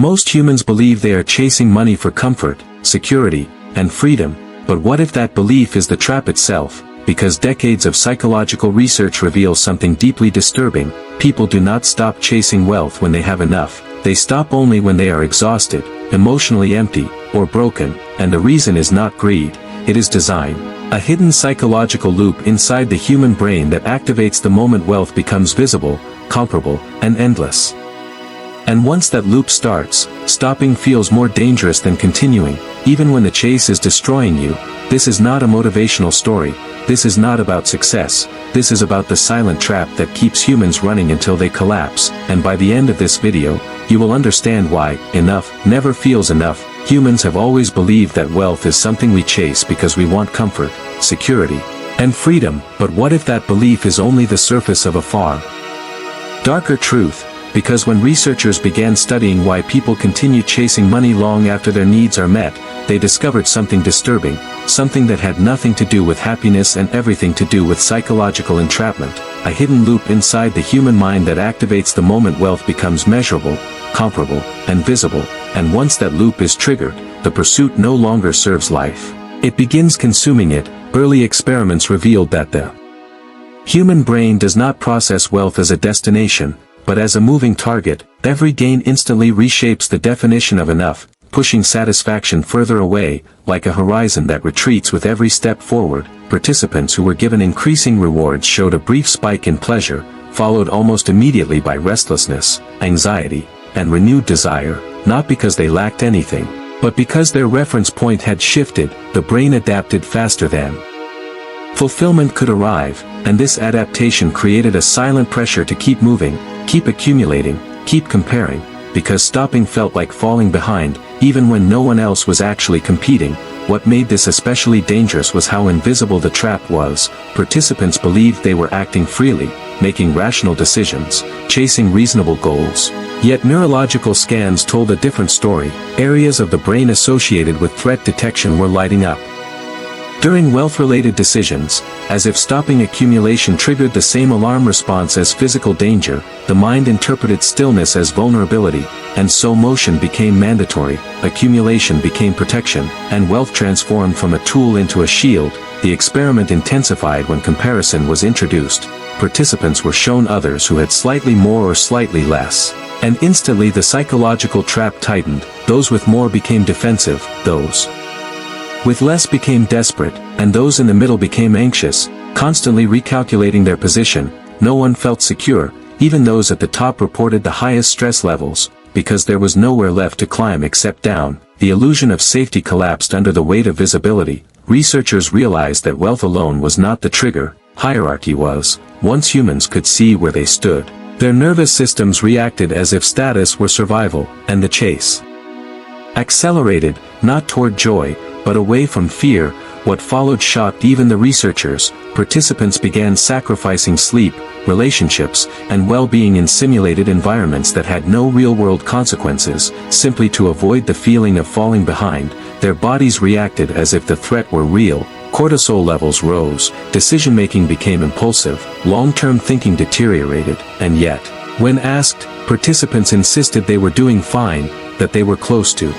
Most humans believe they are chasing money for comfort, security, and freedom, but what if that belief is the trap itself? Because decades of psychological research reveal something deeply disturbing. People do not stop chasing wealth when they have enough. They stop only when they are exhausted, emotionally empty, or broken, and the reason is not greed, it is design. A hidden psychological loop inside the human brain that activates the moment wealth becomes visible, comparable, and endless. And once that loop starts, stopping feels more dangerous than continuing, even when the chase is destroying you. This is not a motivational story. This is not about success. This is about the silent trap that keeps humans running until they collapse, and by the end of this video, you will understand why enough never feels enough. Humans have always believed that wealth is something we chase because we want comfort, security, and freedom, but what if that belief is only the surface of a far darker truth? Because when researchers began studying why people continue chasing money long after their needs are met, they discovered something disturbing, something that had nothing to do with happiness and everything to do with psychological entrapment, a hidden loop inside the human mind that activates the moment wealth becomes measurable, comparable, and visible, and once that loop is triggered, the pursuit no longer serves life. It begins consuming it. Early experiments revealed that the human brain does not process wealth as a destination, but as a moving target. Every gain instantly reshapes the definition of enough, pushing satisfaction further away, like a horizon that retreats with every step forward. Participants who were given increasing rewards showed a brief spike in pleasure, followed almost immediately by restlessness, anxiety, and renewed desire, not because they lacked anything, but because their reference point had shifted. The brain adapted faster than fulfillment could arrive, and this adaptation created a silent pressure to keep moving, keep accumulating, keep comparing, because stopping felt like falling behind, even when no one else was actually competing. What made this especially dangerous was how invisible the trap was. Participants believed they were acting freely, making rational decisions, chasing reasonable goals. Yet neurological scans told a different story. Areas of the brain associated with threat detection were lighting up during wealth-related decisions, as if stopping accumulation triggered the same alarm response as physical danger. The mind interpreted stillness as vulnerability, and so motion became mandatory, accumulation became protection, and wealth transformed from a tool into a shield. The experiment intensified when comparison was introduced. Participants were shown others who had slightly more or slightly less, and instantly the psychological trap tightened. Those with more became defensive, those with less became desperate, and those in the middle became anxious, constantly recalculating their position. No one felt secure. Even those at the top reported the highest stress levels, because there was nowhere left to climb except down. The illusion of safety collapsed under the weight of visibility. Researchers realized that wealth alone was not the trigger, hierarchy was. Once humans could see where they stood, their nervous systems reacted as if status were survival, and the chase accelerated, not toward joy, but away from fear. What followed shocked even the researchers. Participants began sacrificing sleep, relationships, and well-being in simulated environments that had no real-world consequences, simply to avoid the feeling of falling behind. Their bodies reacted as if the threat were real. Cortisol levels rose, decision-making became impulsive, long-term thinking deteriorated, and yet, when asked, participants insisted they were doing fine, that they were close to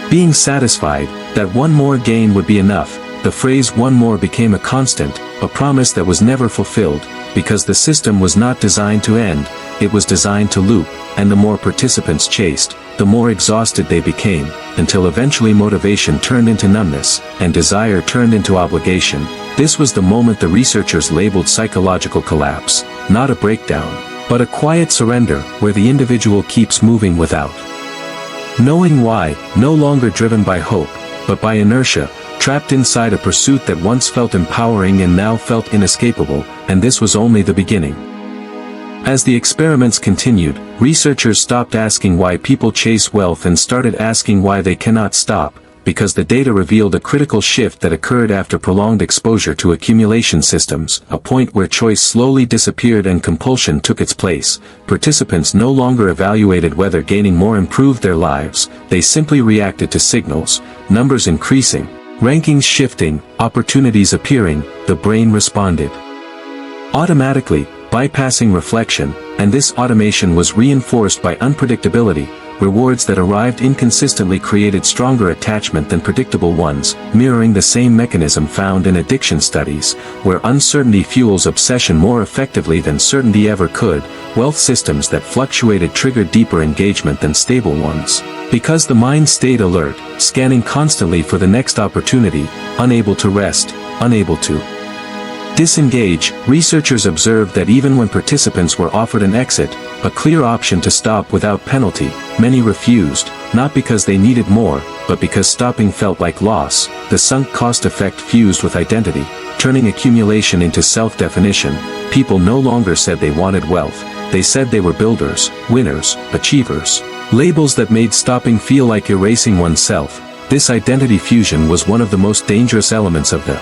being satisfied, that one more gain would be enough. The phrase "one more" became a constant, a promise that was never fulfilled, because the system was not designed to end, it was designed to loop, and the more participants chased, the more exhausted they became, until eventually motivation turned into numbness, and desire turned into obligation. This was the moment the researchers labeled psychological collapse, not a breakdown, but a quiet surrender, where the individual keeps moving without knowing why, no longer driven by hope, but by inertia, trapped inside a pursuit that once felt empowering and now felt inescapable, and this was only the beginning. As the experiments continued, researchers stopped asking why people chase wealth and started asking why they cannot stop, because the data revealed a critical shift that occurred after prolonged exposure to accumulation systems, a point where choice slowly disappeared and compulsion took its place. Participants no longer evaluated whether gaining more improved their lives, they simply reacted to signals, numbers increasing, rankings shifting, opportunities appearing. The brain responded automatically, bypassing reflection, and this automation was reinforced by unpredictability. rewards that arrived inconsistently created stronger attachment than predictable ones, mirroring the same mechanism found in addiction studies, where uncertainty fuels obsession more effectively than certainty ever could. Wealth systems that fluctuated triggered deeper engagement than stable ones, because the mind stayed alert, scanning constantly for the next opportunity, unable to rest, unable to disengage. Researchers observed that even when participants were offered an exit, a clear option to stop without penalty, many refused, not because they needed more, but because stopping felt like loss. The sunk cost effect fused with identity, turning accumulation into self-definition. People no longer said they wanted wealth, they said they were builders, winners, achievers. Labels that made stopping feel like erasing oneself. This identity fusion was one of the most dangerous elements of the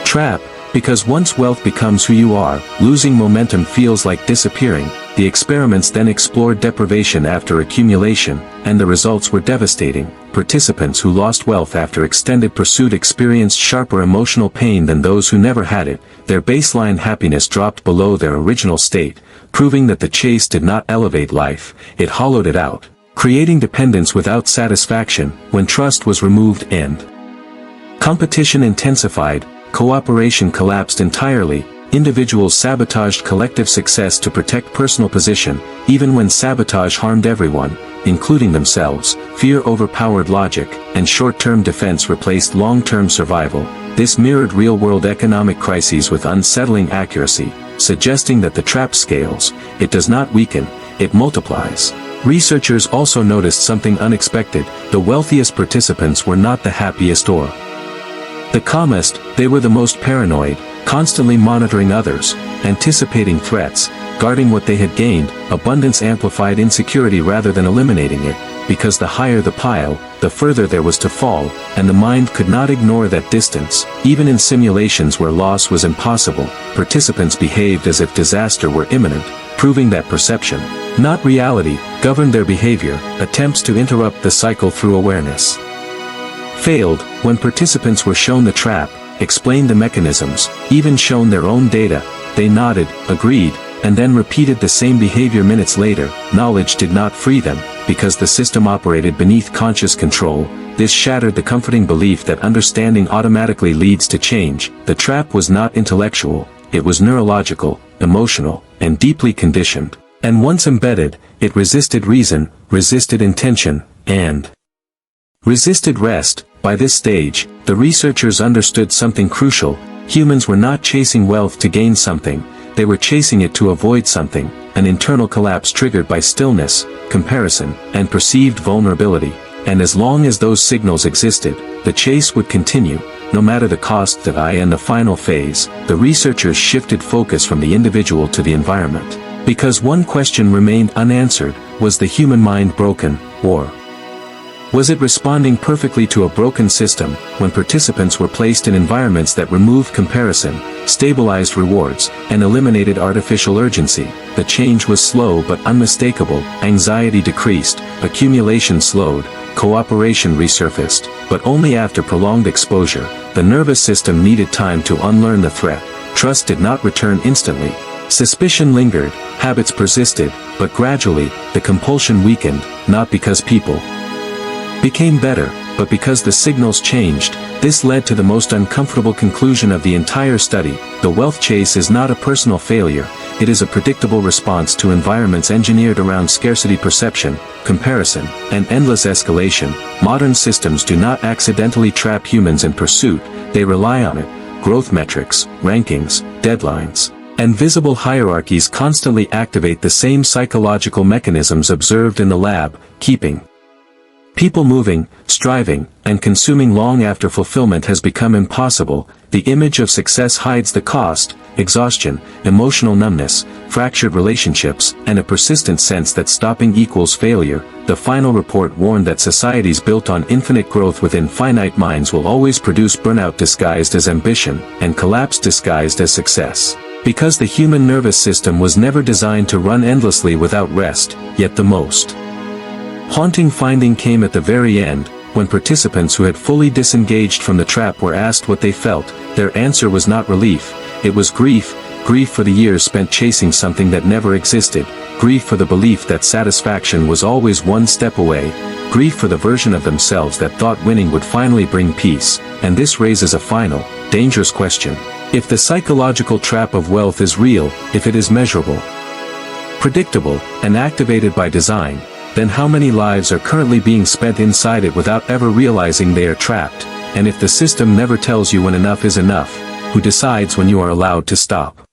trap. Because once wealth becomes who you are, losing momentum feels like disappearing. The experiments then explored deprivation after accumulation, and the results were devastating. Participants who lost wealth after extended pursuit experienced sharper emotional pain than those who never had it. Their baseline happiness dropped below their original state, proving that the chase did not elevate life, it hollowed it out, creating dependence without satisfaction. When trust was removed and competition intensified, cooperation collapsed entirely. Individuals sabotaged collective success to protect personal position, even when sabotage harmed everyone, including themselves. Fear overpowered logic, and short-term defense replaced long-term survival. This mirrored real-world economic crises with unsettling accuracy, suggesting that the trap scales. It does not weaken, it multiplies. Researchers also noticed something unexpected. The wealthiest participants were not the happiest or the calmest. They were the most paranoid, constantly monitoring others, anticipating threats, guarding what they had gained. Abundance amplified insecurity rather than eliminating it, because the higher the pile, the further there was to fall, and the mind could not ignore that distance. Even in simulations where loss was impossible, participants behaved as if disaster were imminent, proving that perception, not reality, governed their behavior. Attempts to interrupt the cycle through awareness failed. When participants were shown the trap, explained the mechanisms, even shown their own data, they nodded, agreed, and then repeated the same behavior minutes later. Knowledge did not free them, because the system operated beneath conscious control. This shattered the comforting belief that understanding automatically leads to change. The trap was not intellectual, it was neurological, emotional, and deeply conditioned. And once embedded, it resisted reason, resisted intention, and resisted rest. By this stage, the researchers understood something crucial. Humans were not chasing wealth to gain something, they were chasing it to avoid something, an internal collapse triggered by stillness, comparison, and perceived vulnerability. And as long as those signals existed, the chase would continue, no matter the cost. In the final phase, the researchers shifted focus from the individual to the environment. Because one question remained unanswered: was the human mind broken, or was it responding perfectly to a broken system? When participants were placed in environments that removed comparison, stabilized rewards, and eliminated artificial urgency, the change was slow but unmistakable. Anxiety decreased, accumulation slowed, cooperation resurfaced, but only after prolonged exposure. The nervous system needed time to unlearn the threat. Trust did not return instantly. Suspicion lingered, habits persisted, but gradually, the compulsion weakened, not because people became better, but because the signals changed. This led to the most uncomfortable conclusion of the entire study: the wealth chase is not a personal failure, it is a predictable response to environments engineered around scarcity perception, comparison, and endless escalation. Modern systems do not accidentally trap humans in pursuit, they rely on it. Growth metrics, rankings, deadlines, and visible hierarchies constantly activate the same psychological mechanisms observed in the lab, keeping people moving, striving, and consuming long after fulfillment has become impossible. The image of success hides the cost: exhaustion, emotional numbness, fractured relationships, and a persistent sense that stopping equals failure. The final report warned that societies built on infinite growth within finite minds will always produce burnout disguised as ambition, and collapse disguised as success. Because the human nervous system was never designed to run endlessly without rest. Yet the most haunting finding came at the very end, when participants who had fully disengaged from the trap were asked what they felt. Their answer was not relief, it was grief. grief for the years spent chasing something that never existed, grief for the belief that satisfaction was always one step away, grief for the version of themselves that thought winning would finally bring peace. And this raises a final, dangerous question. If the psychological trap of wealth is real, if it is measurable, predictable, and activated by design, then how many lives are currently being spent inside it without ever realizing they are trapped? And if the system never tells you when enough is enough, who decides when you are allowed to stop?